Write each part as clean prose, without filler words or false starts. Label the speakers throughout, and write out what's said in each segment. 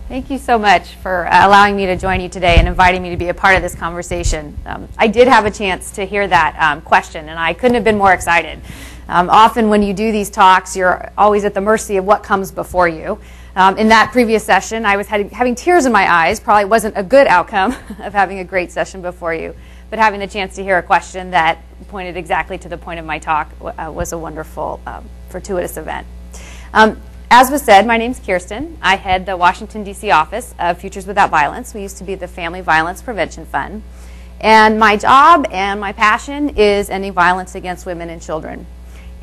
Speaker 1: Thank you so much for allowing me to join you today and inviting me to be a part of this conversation. I did have a chance to hear that question, and I couldn't have been more excited. Often when you do these talks, you're always at the mercy of what comes before you. In that previous session, I was having tears in my eyes. Probably wasn't a good outcome of having a great session before you, but having the chance to hear a question that pointed exactly to the point of my talk was a wonderful, fortuitous event. As was said, my name's Kiersten. I head the Washington, D.C. office of Futures Without Violence. We used to be the Family Violence Prevention Fund. And my job and my passion is ending violence against women and children.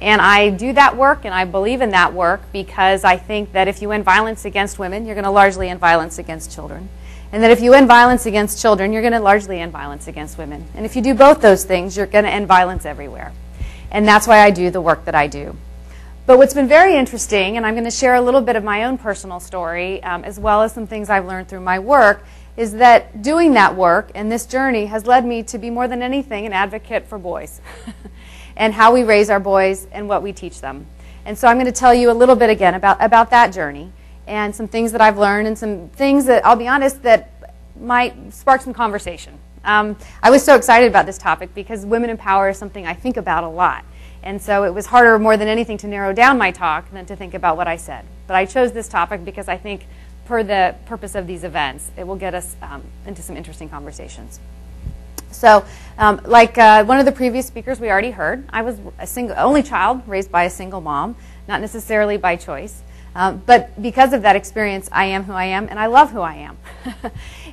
Speaker 1: And I do that work, and I believe in that work because I think that if you end violence against women, you're going to largely end violence against children. And that if you end violence against children, you're going to largely end violence against women. And if you do both those things, you're going to end violence everywhere. And that's why I do the work that I do. But what's been very interesting, and I'm going to share a little bit of my own personal story, as well as some things I've learned through my work, is that doing that work and this journey has led me to be more than anything an advocate for boys and how we raise our boys and what we teach them. And so I'm going to tell you a little bit again about that journey and some things that I've learned and some things that, I'll be honest, that might spark some conversation. I was so excited about this topic because women in power is something I think about a lot. And so it was harder more than anything to narrow down my talk than to think about what I said. But I chose this topic because I think for the purpose of these events, it will get us into some interesting conversations. So like one of the previous speakers we already heard, I was a only child raised by a single mom, not necessarily by choice. But because of that experience, I am who I am, and I love who I am.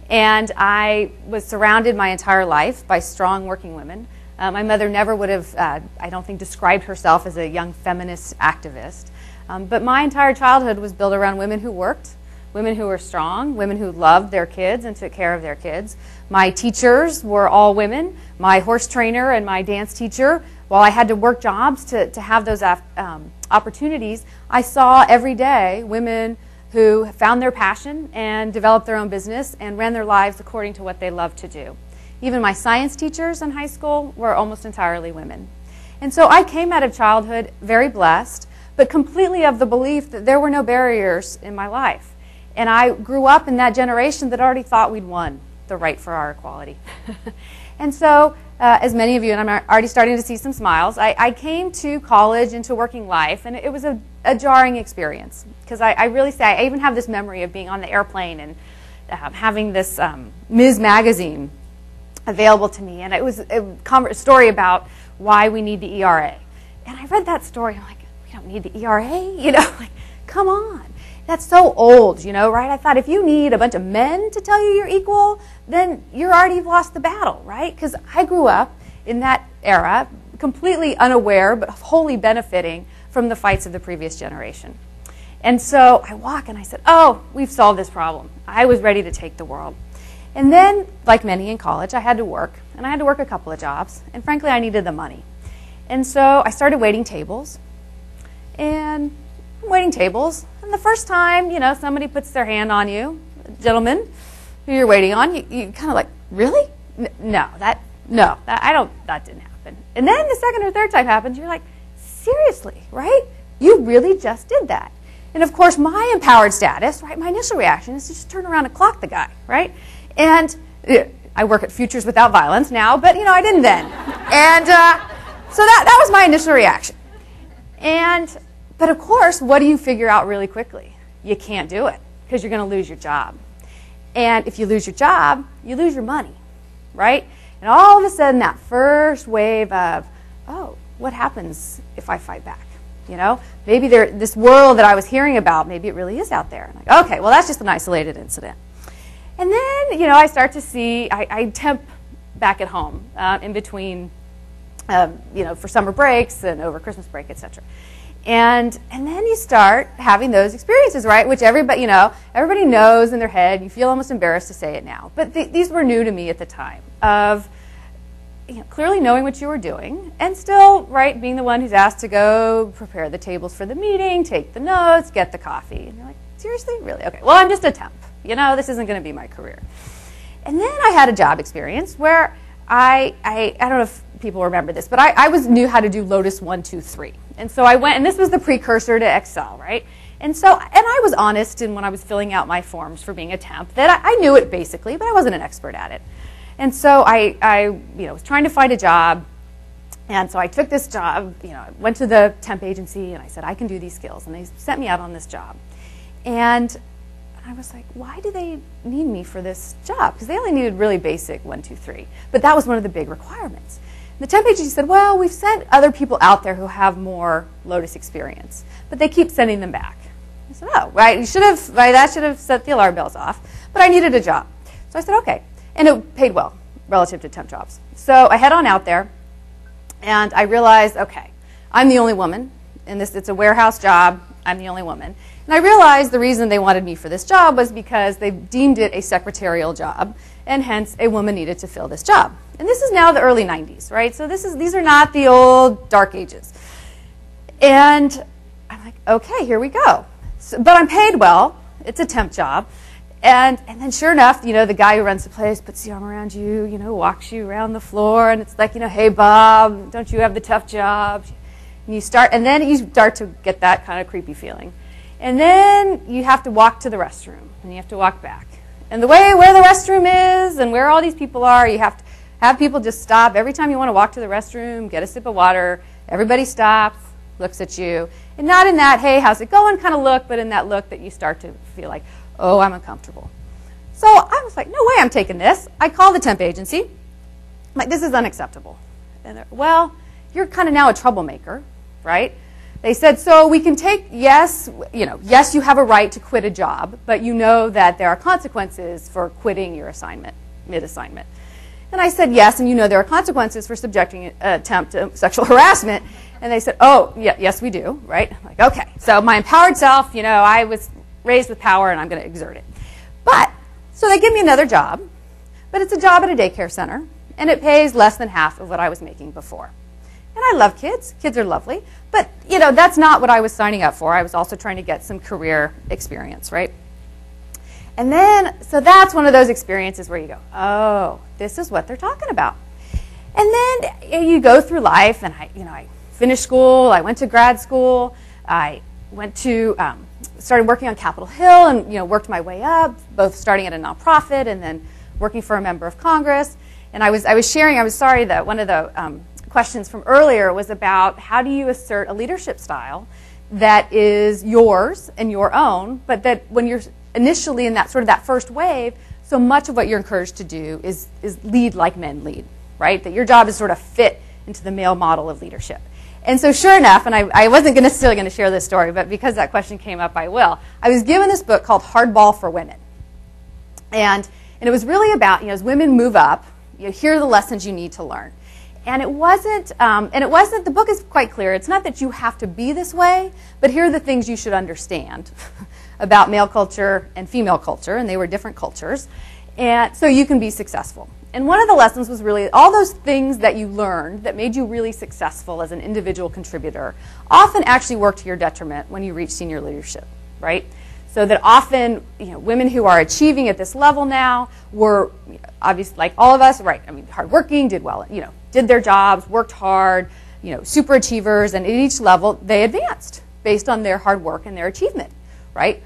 Speaker 1: And I was surrounded my entire life by strong working women. My mother never would have, I don't think, described herself as a young feminist activist. But my entire childhood was built around women who worked, women who were strong, women who loved their kids and took care of their kids. My teachers were all women. My horse trainer and my dance teacher, while I had to work jobs to have those opportunities, I saw every day women who found their passion and developed their own business and ran their lives according to what they loved to do. Even my science teachers in high school were almost entirely women. And so I came out of childhood very blessed, but completely of the belief that there were no barriers in my life. And I grew up in that generation that already thought we'd won the right for our equality. And so, as many of you, and I'm already starting to see some smiles, I came to college, into working life, and it was a jarring experience. Because I really say, I even have this memory of being on the airplane and having this Ms. magazine available to me, and it was a story about why we need the ERA. And I read that story, I'm like, we don't need the ERA? You know, like, come on. That's so old, you know, right? I thought if you need a bunch of men to tell you you're equal, then you've already lost the battle, right? Because I grew up in that era, completely unaware, but wholly benefiting from the fights of the previous generation. And so I walk and I said, oh, we've solved this problem. I was ready to take the world. And then, like many in college, I had to work, and I had to work a couple of jobs, and frankly, I needed the money. And so I started waiting tables, and I'm waiting tables, and the first time, you know, somebody puts their hand on you, a gentleman who you're waiting on, you kind of like, really? No, that didn't happen. And then the second or third time happens, you're like, seriously, right? You really just did that. And of course, my empowered status, right, my initial reaction is to just turn around and clock the guy, right? And I work at Futures Without Violence now, but, you know, I didn't then. And so that was my initial reaction. But of course, what do you figure out really quickly? You can't do it because you're going to lose your job. And if you lose your job, you lose your money, right? And all of a sudden, that first wave of, oh, what happens if I fight back? You know, maybe this world that I was hearing about, maybe it really is out there. And like, okay, well, that's just an isolated incident. And then, you know, I start to see, I temp back at home in between, you know, for summer breaks and over Christmas break, etc. And then you start having those experiences, right? Which everybody, you know, everybody knows in their head. You feel almost embarrassed to say it now. But these were new to me at the time of, you know, clearly knowing what you were doing and still, right, being the one who's asked to go prepare the tables for the meeting, take the notes, get the coffee. And you're like, seriously? Really? Okay, well, I'm just a temp. You know, this isn't going to be my career. And then I had a job experience where I don't know if people remember this, but I knew how to do Lotus 1, 2, 3. And so I went, and this was the precursor to Excel, right? And I was honest in when I was filling out my forms for being a temp that I knew it basically, but I wasn't an expert at it. And so I was trying to find a job. And so I took this job, I went to the temp agency and I said, I can do these skills. And they sent me out on this job. And I was like, why do they need me for this job? Because they only needed really basic 1, 2, 3. But that was one of the big requirements. And the temp agency said, well, we've sent other people out there who have more Lotus experience, but they keep sending them back. I said, oh, right, that should have set the alarm bells off. But I needed a job. So I said, okay. And it paid well relative to temp jobs. So I head on out there. And I realized, okay, I'm the only woman in this. It's a warehouse job. I'm the only woman. And I realized the reason they wanted me for this job was because they deemed it a secretarial job, and hence a woman needed to fill this job. And this is now the early 90s, right? So these are not the old dark ages. And I'm like, okay, here we go. So, but I'm paid well. It's a temp job. And then sure enough, the guy who runs the place puts the arm around you, walks you around the floor, and it's like, hey, Bob, don't you have the tough job? And then you start to get that kind of creepy feeling. And then you have to walk to the restroom, and you have to walk back. And the way where the restroom is and where all these people are, you have to have people just stop. Every time you want to walk to the restroom, get a sip of water, everybody stops, looks at you. And not in that, hey, how's it going kind of look, but in that look that you start to feel like, oh, I'm uncomfortable. So I was like, no way I'm taking this. I called the temp agency. I'm like, this is unacceptable. And they're, well, you're kind of now a troublemaker, right? They said, so we can take, yes, you have a right to quit a job, but you know that there are consequences for quitting your assignment, mid-assignment. And I said, yes, and there are consequences for subjecting a temp to sexual harassment. And they said, oh, yeah, yes, we do, right? I'm like, okay. So my empowered self, I was raised with power, and I'm going to exert it. So they give me another job, but it's a job at a daycare center, and it pays less than half of what I was making before. And I love kids. Kids are lovely. But, that's not what I was signing up for. I was also trying to get some career experience, right? And then, so that's one of those experiences where you go, oh, this is what they're talking about. And then you go through life, and I finished school. I went to grad school. I went to started working on Capitol Hill and worked my way up, both starting at a nonprofit and then working for a member of Congress. And I was sharing, I was sorry that one of the questions from earlier was about how do you assert a leadership style that is yours and your own, but that when you're initially in that sort of that first wave, so much of what you're encouraged to do is lead like men lead, right? That your job is sort of fit into the male model of leadership. And so sure enough, and I wasn't necessarily going to share this story, but because that question came up, I will. I was given this book called Hardball for Women. And it was really about, as women move up, here are the lessons you need to learn. And it wasn't, the book is quite clear. It's not that you have to be this way, but here are the things you should understand about male culture and female culture, and they were different cultures, and so you can be successful. And one of the lessons was really all those things that you learned that made you really successful as an individual contributor often actually work to your detriment when you reach senior leadership, right? So that often, women who are achieving at this level now were obviously, like all of us, right? I mean, hardworking, did well, did their jobs, worked hard, super achievers, and at each level they advanced based on their hard work and their achievement, right?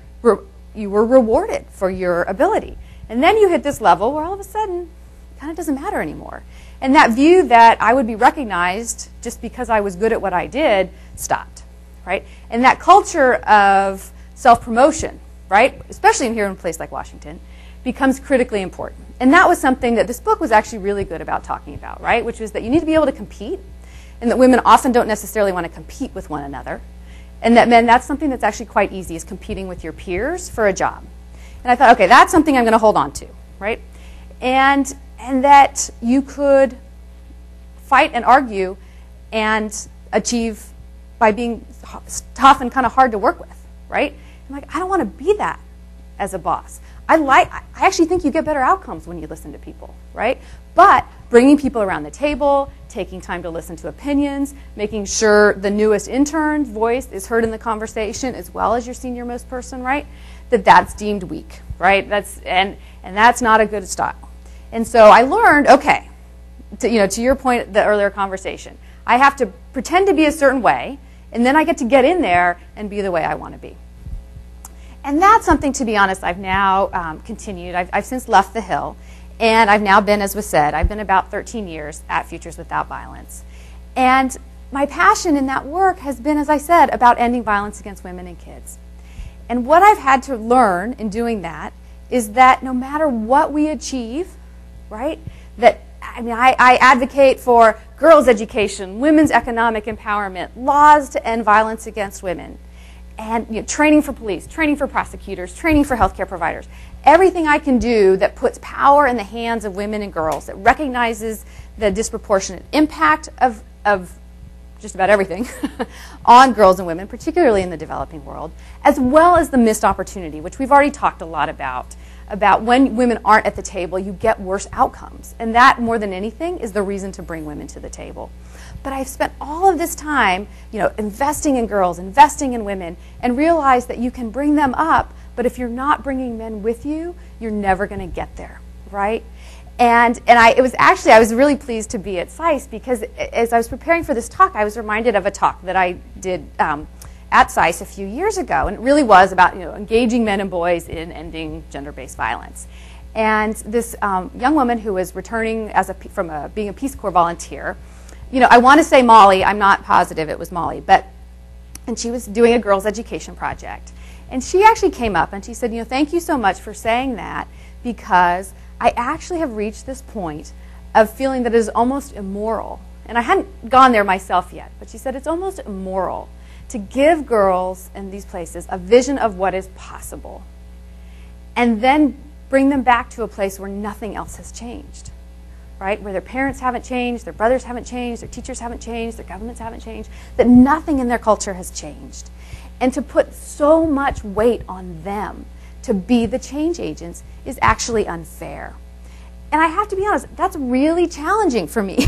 Speaker 1: You were rewarded for your ability. And then you hit this level where all of a sudden, it kind of doesn't matter anymore. And that view that I would be recognized just because I was good at what I did stopped, right? And that culture of self-promotion, right, especially here in a place like Washington, becomes critically important. And that was something that this book was actually really good about talking about, right, which was that you need to be able to compete, and that women often don't necessarily want to compete with one another, and that men, that's something that's actually quite easy, is competing with your peers for a job. And I thought, okay, that's something I'm going to hold on to, right? And that you could fight and argue and achieve by being tough and kind of hard to work with, right? I'm like, I don't want to be that as a boss. I actually think you get better outcomes when you listen to people, right? But bringing people around the table, taking time to listen to opinions, making sure the newest intern's voice is heard in the conversation as well as your senior-most person, right? That's deemed weak, right? And that's not a good style. And so I learned, okay, to your point, the earlier conversation, I have to pretend to be a certain way, and then I get to get in there and be the way I want to be. And that's something, to be honest, I've now continued. I've since left the Hill, and I've now been, as was said, I've been about 13 years at Futures Without Violence. And my passion in that work has been, as I said, about ending violence against women and kids. And what I've had to learn in doing that is that no matter what we achieve, right, that, I mean, I advocate for girls' education, women's economic empowerment, laws to end violence against women, and training for police, training for prosecutors, training for healthcare providers. Everything I can do that puts power in the hands of women and girls, that recognizes the disproportionate impact of just about everything on girls and women, particularly in the developing world, as well as the missed opportunity, which we've already talked a lot about when women aren't at the table, you get worse outcomes. And that, more than anything, is the reason to bring women to the table. But I've spent all of this time, investing in girls, investing in women, and realized that you can bring them up, but if you're not bringing men with you, you're never going to get there, right? And I was really pleased to be at SAIS because as I was preparing for this talk, I was reminded of a talk that I did at SAIS a few years ago, and it really was about engaging men and boys in ending gender-based violence. And this young woman who was returning from being a Peace Corps volunteer, I want to say Molly, I'm not positive it was Molly, and she was doing a girls' education project. And she actually came up and she said, thank you so much for saying that, because I actually have reached this point of feeling that it is almost immoral. And I hadn't gone there myself yet, but she said it's almost immoral to give girls in these places a vision of what is possible and then bring them back to a place where nothing else has changed, right? Where their parents haven't changed, their brothers haven't changed, their teachers haven't changed, their governments haven't changed, that nothing in their culture has changed. And to put so much weight on them to be the change agents is actually unfair. And I have to be honest, that's really challenging for me.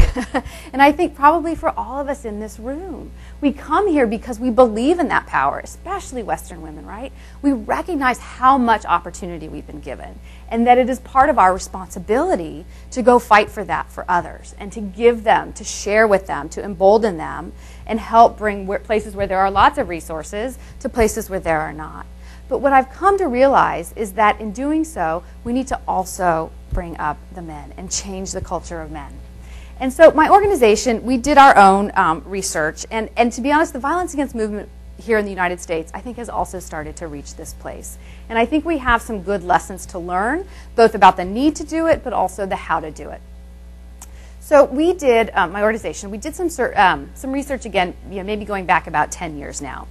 Speaker 1: And I think probably for all of us in this room. We come here because we believe in that power, especially Western women, right? We recognize how much opportunity we've been given and that it is part of our responsibility to go fight for that for others and to give them, to share with them, to embolden them and help bring places where there are lots of resources to places where there are not. But what I've come to realize is that in doing so, we need to also bring up the men and change the culture of men. And so my organization, we did our own research. And to be honest, the violence against movement here in the United States, I think has also started to reach this place. And I think we have some good lessons to learn, both about the need to do it, but also the how to do it. So we did, my organization, we did some research again, maybe going back about 10 years now.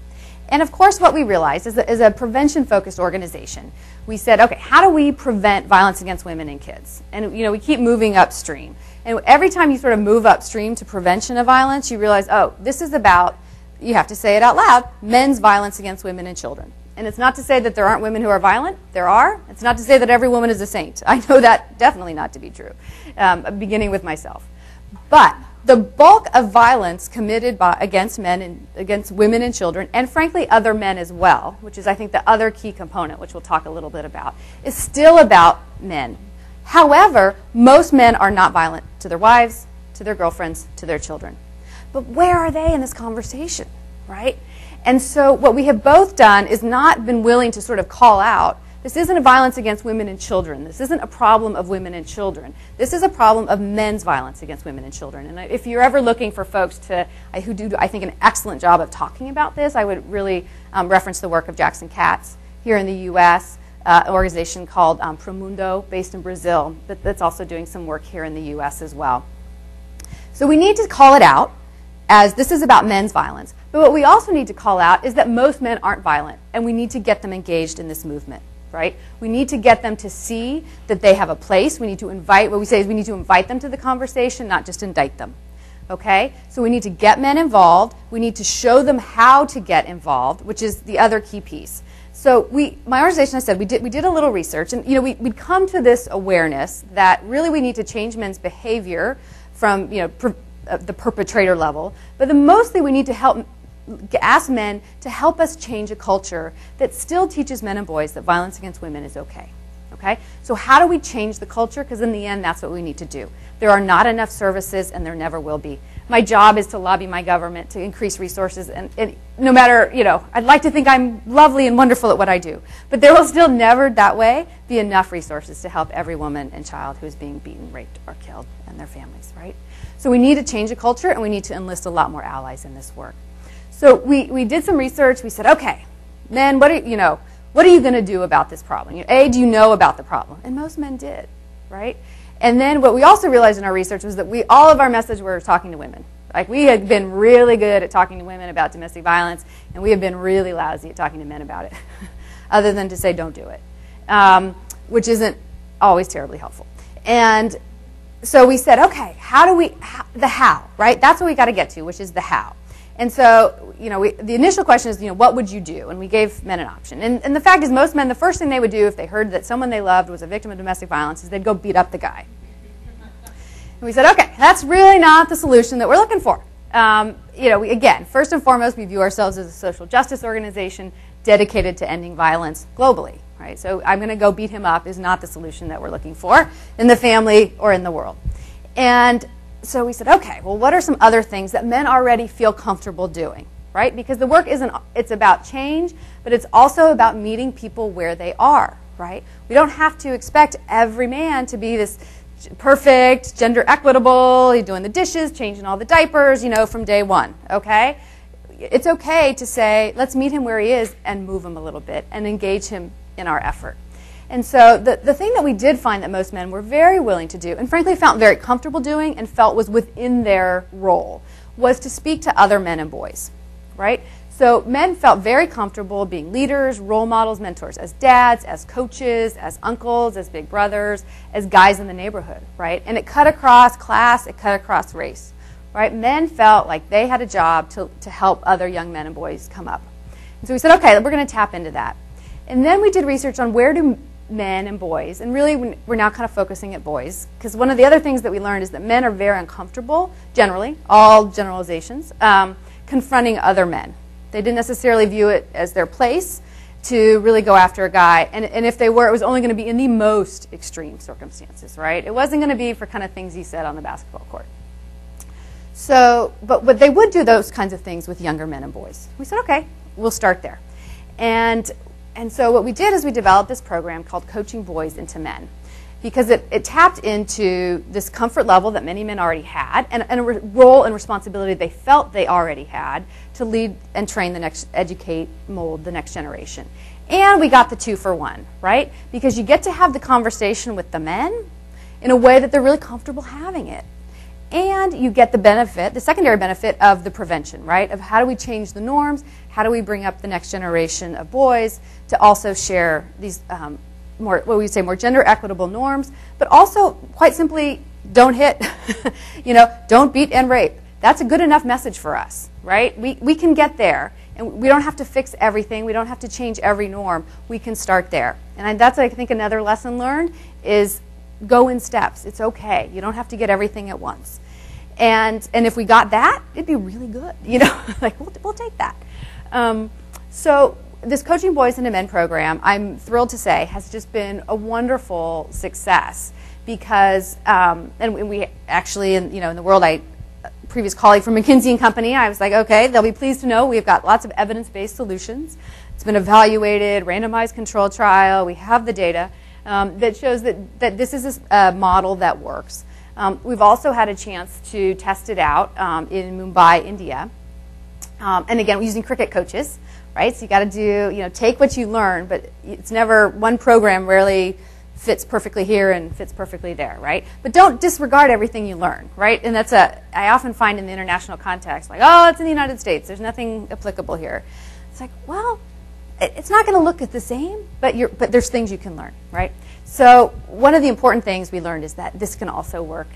Speaker 1: And of course, what we realized is that as a prevention-focused organization, we said, okay, how do we prevent violence against women and kids? And we keep moving upstream. And every time you sort of move upstream to prevention of violence, you realize, oh, this is about, you have to say it out loud, men's violence against women and children. And it's not to say that there aren't women who are violent. There are. It's not to say that every woman is a saint. I know that definitely not to be true, beginning with myself. But the bulk of violence committed against men and against women and children, and frankly other men as well, which is I think the other key component, which we'll talk a little bit about, is still about men. However, most men are not violent to their wives, to their girlfriends, to their children. But where are they in this conversation, right? And so what we have both done is not been willing to sort of call out, this isn't a violence against women and children. This isn't a problem of women and children. This is a problem of men's violence against women and children. And if you're ever looking for folks who do, I think, an excellent job of talking about this, I would really reference the work of Jackson Katz here in the U.S., an organization called Promundo, based in Brazil, but that's also doing some work here in the U.S. as well. So we need to call it out as this is about men's violence. But what we also need to call out is that most men aren't violent, and we need to get them engaged in this movement. Right? We need to get them to see that they have a place. We need to invite, what we say is we need to invite them to the conversation, not just indict them. Okay? So we need to get men involved. We need to show them how to get involved, which is the other key piece. So my organization, I said, we did a little research, and we'd come to this awareness that really we need to change men's behavior from the perpetrator level, but then mostly we need to ask men to help us change a culture that still teaches men and boys that violence against women is okay. Okay? So how do we change the culture? Because in the end, that's what we need to do. There are not enough services, and there never will be, my job is to lobby my government to increase resources, and no matter, I'd like to think I'm lovely and wonderful at what I do, but there will still never that way be enough resources to help every woman and child who's being beaten, raped, or killed, and their families, right? So we need to change the culture, and we need to enlist a lot more allies in this work. So we did some research. We said, okay, men, what are you going to do about this problem? A, do you know about the problem? And most men did, right? And then what we also realized in our research was that all of our message were talking to women. Like, we had been really good at talking to women about domestic violence, and we have been really lousy at talking to men about it, other than to say don't do it, which isn't always terribly helpful. And so we said, okay, the how, right? That's what we got to get to, which is the how. And so, the initial question is, what would you do? And we gave men an option. And the fact is, most men, the first thing they would do if they heard that someone they loved was a victim of domestic violence is they'd go beat up the guy. And we said, okay, that's really not the solution that we're looking for. Again, first and foremost, we view ourselves as a social justice organization dedicated to ending violence globally, right? So I'm going to go beat him up is not the solution that we're looking for in the family or in the world. And so we said, okay, well, what are some other things that men already feel comfortable doing, right? Because the work it's about change, but it's also about meeting people where they are, right? We don't have to expect every man to be this perfect, gender equitable, he's doing the dishes, changing all the diapers, from day one, okay? It's okay to say, let's meet him where he is and move him a little bit and engage him in our effort. And so the thing that we did find that most men were very willing to do, and frankly felt very comfortable doing and felt was within their role, was to speak to other men and boys, right? So men felt very comfortable being leaders, role models, mentors, as dads, as coaches, as uncles, as big brothers, as guys in the neighborhood, right? And it cut across class, it cut across race, right? Men felt like they had a job to help other young men and boys come up. And so we said, okay, we're going to tap into that. And then we did research on where do men and boys, and really we're now kind of focusing at boys, because one of the other things that we learned is that men are very uncomfortable, generally, all generalizations, confronting other men. They didn't necessarily view it as their place to really go after a guy, and if they were, it was only going to be in the most extreme circumstances, right? It wasn't going to be for kind of things he said on the basketball court. So, but they would do those kinds of things with younger men and boys. We said, okay, we'll start there. And so what we did is we developed this program called Coaching Boys into Men, because it tapped into this comfort level that many men already had, and a role and responsibility they felt they already had to lead and train educate, mold the next generation. And we got the 2-for-1, right? Because you get to have the conversation with the men in a way that they're really comfortable having it. And you get the benefit, the secondary benefit of the prevention, right? Of how do we change the norms? How do we bring up the next generation of boys to also share these more gender equitable norms, but also quite simply don't hit, don't beat and rape. That's a good enough message for us, right? We can get there, and we don't have to fix everything. We don't have to change every norm. We can start there. And that's, I think, another lesson learned is go in steps. It's okay. You don't have to get everything at once. And if we got that, it'd be really good. Like we'll take that. So this Coaching Boys into Men program, I'm thrilled to say, has just been a wonderful success because, and we actually, in the world, previous colleague from McKinsey & Company, I was like, okay, they'll be pleased to know we've got lots of evidence-based solutions. It's been evaluated, randomized controlled trial. We have the data that shows that this is a model that works. We've also had a chance to test it out in Mumbai, India. And again, we're using cricket coaches, right? So you got to do, take what you learn, but it's never, one program rarely fits perfectly here and fits perfectly there, right? But don't disregard everything you learn, right? And I often find in the international context, like, oh, it's in the United States, there's nothing applicable here. It's like, well, it's not going to look the same, but there's things you can learn, right? So one of the important things we learned is that this can also work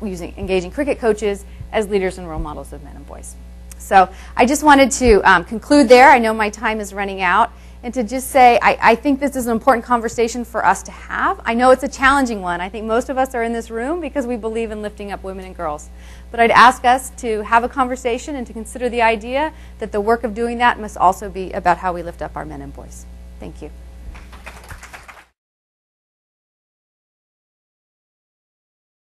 Speaker 1: engaging cricket coaches as leaders and role models of men and boys. So I just wanted to conclude there. I know my time is running out. And to just say, I think this is an important conversation for us to have. I know it's a challenging one. I think most of us are in this room because we believe in lifting up women and girls. But I'd ask us to have a conversation and to consider the idea that the work of doing that must also be about how we lift up our men and boys. Thank you.